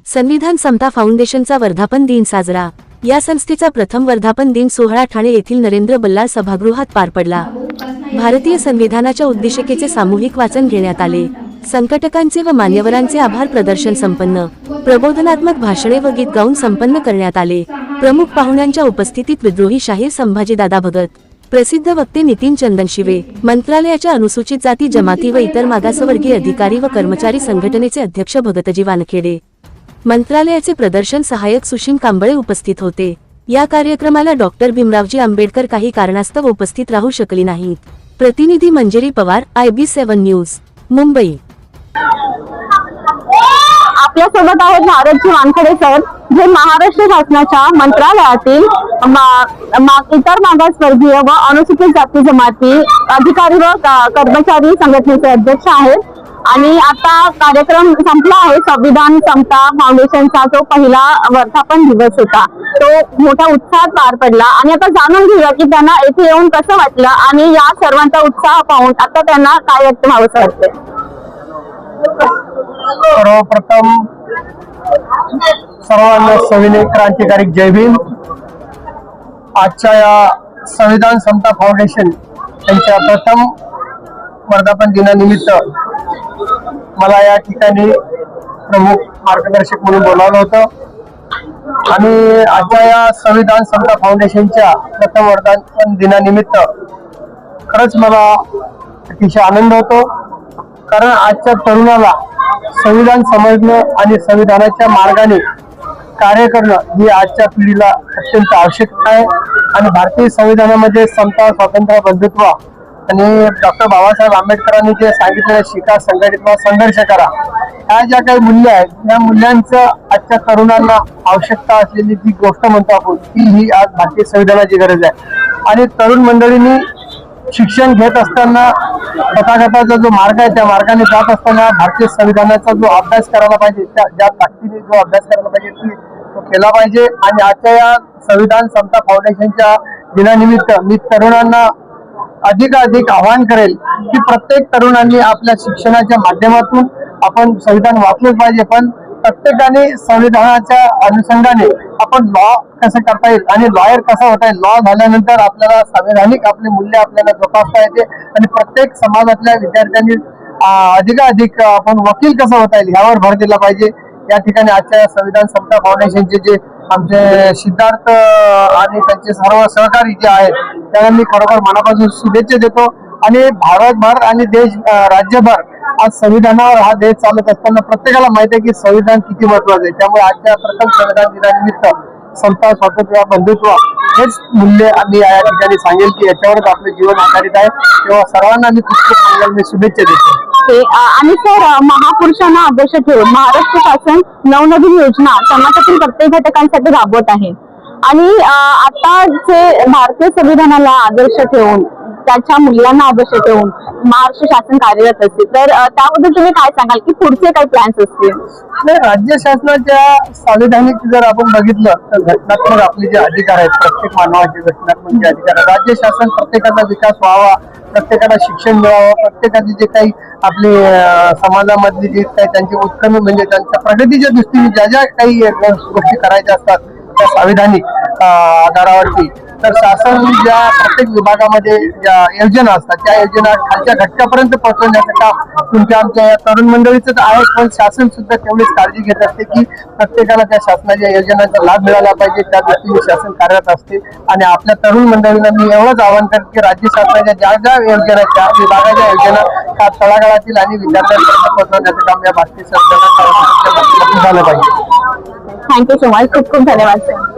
संविधान समता फाउंडेशनचा वर्धापन दिन साजरा। या संस्थेचा प्रथम वर्धापन दिन सोहळा ठाणे येथील नरेंद्र बल्लाळ सभागृहात पार पडला। भारतीय संविधानाच्या उद्देशिकेचे सामूहिक वाचन घेण्यात आले। संघटकांचे व मान्यवरांचे आभार प्रदर्शन संपन्न, प्रबोधनात्मक भाषणे व गीत गाऊन संपन्न करण्यात आले। प्रमुख पाहुण्यांच्या उपस्थितीत विद्रोही शाहीर संभाजीदादा भगत, प्रसिद्ध वक्ते नितीन चंदनशिवे, मंत्रालयाच्या अनुसूचित जाती जमाती व इतर मागासवर्गीय अधिकारी व कर्मचारी संघटनेचे अध्यक्ष भगतजी वानखेडे, मंत्रालयाचे प्रदर्शन सहाय्यक सुशीम कांबळे उपस्थित होते। या कार्यक्रमाला डॉक्टर भीमरावजी आंबेडकर काही कारणास्तव उपस्थित राहू शकली नाहीत। प्रतिनिधी मंजिरी पवार, IB7 न्यूज, मुंबई। आपल्या सोबत आहेत भारतजी वानखेडे सर, जे महाराष्ट्र शासनाच्या मंत्रालयातील इतर मागासवर्गीय व अनुसूचित जाती जमाती अधिकारी व कर्मचारी संघटनेचे अध्यक्ष आहेत। आणि आता कार्यक्रम संपला आहे। संविधान समता फाउंडेशनचा जो पहिला वर्धापन दिवस होता तो मोठ्या उत्साहात पार पडला। आणि आता जाणून घेऊया की त्यांना येथे येऊन कसं वाटलं आणि या सर्वांचा उत्साह पाहून आता त्यांना काय व्यक्त व्हावंसं वाटते। सर्वप्रथम सर्वांना सविनय क्रांतिकारी जय भीम। आजच्या या संविधान समता फाउंडेशन यांच्या प्रथम वर्धापन दिनानिमित्त मला या ठिकाणी प्रमुख मार्गदर्शक म्हणून बोलावलं होतं। आणि आजच्या या संविधान समता फाउंडेशनच्या प्रथम वर्धापन दिनानिमित्त खरंच मला अतिशय आनंद होतो, कारण आजच्या तरुणाला संविधान समजणं आणि संविधानाच्या मार्गाने कार्य करणं ही आजच्या पिढीला अत्यंत आवश्यक आहे। आणि भारतीय संविधानामध्ये समता, स्वातंत्र्य, बंधुत्व आणि डॉक्टर बाबासाहेब आंबेडकरांनी जे सांगितलेलं शिका, संघटित व्हा, संघर्ष करा, ह्या ज्या काही मूल्य आहेत या मूल्यांचं आजच्या तरुणांना आवश्यकता असलेली जी गोष्ट म्हणतो आपण ती ही आज भारतीय संविधानाची गरज आहे। आणि तरुण मंडळींनी शिक्षण घेत असताना तथागताचा जो मार्ग आहे त्या मार्गाने जात असताना भारतीय संविधानाचा जो अभ्यास करायला पाहिजे, ज्या ताकदीने जो अभ्यास करायला पाहिजे तो केला पाहिजे। आणि आजच्या या संविधान समता फाउंडेशनच्या दिनानिमित्त मी तरुणांना अधिकाधिक आवाहन करेल की प्रत्येक तरुणांनी आपल्या शिक्षणाच्या माध्यमातून आपण संविधान वाचलंच पाहिजे, पण प्रत्येकाने संविधानाच्या अनुषंगाने आपण लॉ कसं करता येईल आणि लॉयर कसा होता येईल, लॉ झाल्यानंतर आपल्याला संवैधानिक आपले मूल्य आपल्याला जोपासता येते आणि प्रत्येक समाजातल्या विद्यार्थ्यांनी अधिकाधिक आपण वकील कसं होता येईल यावर भर दिला पाहिजे। या ठिकाणी आजच्या संविधान समता फाउंडेशनचे जे आमचे सिद्धार्थ आणि त्यांचे सर्व सहकारी जे आहेत त्यांना मी खरोखर मनापासून शुभेच्छा देतो। आणि भारतभर आणि राज्यभर आज संविधानावर हा देश चालत असताना प्रत्येकाला माहिती आहे की संविधान किती महत्वाचं आहे। त्यामुळे आजच्या प्रथम संविधान दिनानिमित्त समता, स्वातंत्र्य, बंधुत्व हेच मूल्य आम्ही या ठिकाणी सांगेल की याच्यावरच आपले जीवन आधारित आहे। तेव्हा सर्वांना मी खूप खूप मंगलमय शुभेच्छा देतो। आणि सर, महापुरुषांना आदर्श ठेवून महाराष्ट्र शासन नवनवीन योजना समाजातील प्रत्येक घटकांसाठी राबवत आहे। आणि आता जे भारतीय संविधानाला आदर्श ठेवून, त्याच्या मूल्यांना आदर्श ठेवून महाराष्ट्र शासन कार्यरत असते, तर त्याबद्दल तुम्ही काय सांगाल की पुढचे काही प्लॅन्स असतील? राज्य शासनाच्या संविधानिक जर आपण बघितलं तर घटनात्मक आपले जे अधिकार आहेत, प्रत्येक मानवाचे घटनात्मक जे अधिकार आहेत, राज्य शासन प्रत्येकाचा विकास व्हावा, प्रत्येकाला शिक्षण मिळावं, प्रत्येकाचे जे काही आपले समाजामधले जे काही त्यांचे उत्क्रम म्हणजे त्यांच्या प्रगतीच्या दृष्टीने ज्या ज्या काही गोष्टी करायच्या असतात त्या संविधानिक आधारावरती, तर शासन ज्या प्रत्येक विभागामध्ये ज्या योजना असतात त्या योजना खालच्या घटकापर्यंत पोहोचवण्याचं काम तुमच्या आमच्या या तरुण मंडळीच आहे। पण शासन सुद्धा तेवढीच काळजी घेत असते की प्रत्येकाला त्या शासनाच्या योजनांचा लाभ मिळाला पाहिजे, त्या दृष्टीने शासन कार्यरत असते। आणि आपल्या तरुण मंडळींना मी एवढंच आवाहन करते की राज्य शासनाच्या ज्या ज्या योजना त्या विभागाच्या योजना त्या तळागाळातील आणि विद्यार्थ्यांपर्यंत पोहोचवण्याचं काम या भारतीय संविधानाच्या झालं पाहिजे। थँक्यू सो मच, खूप खूप धन्यवाद सर।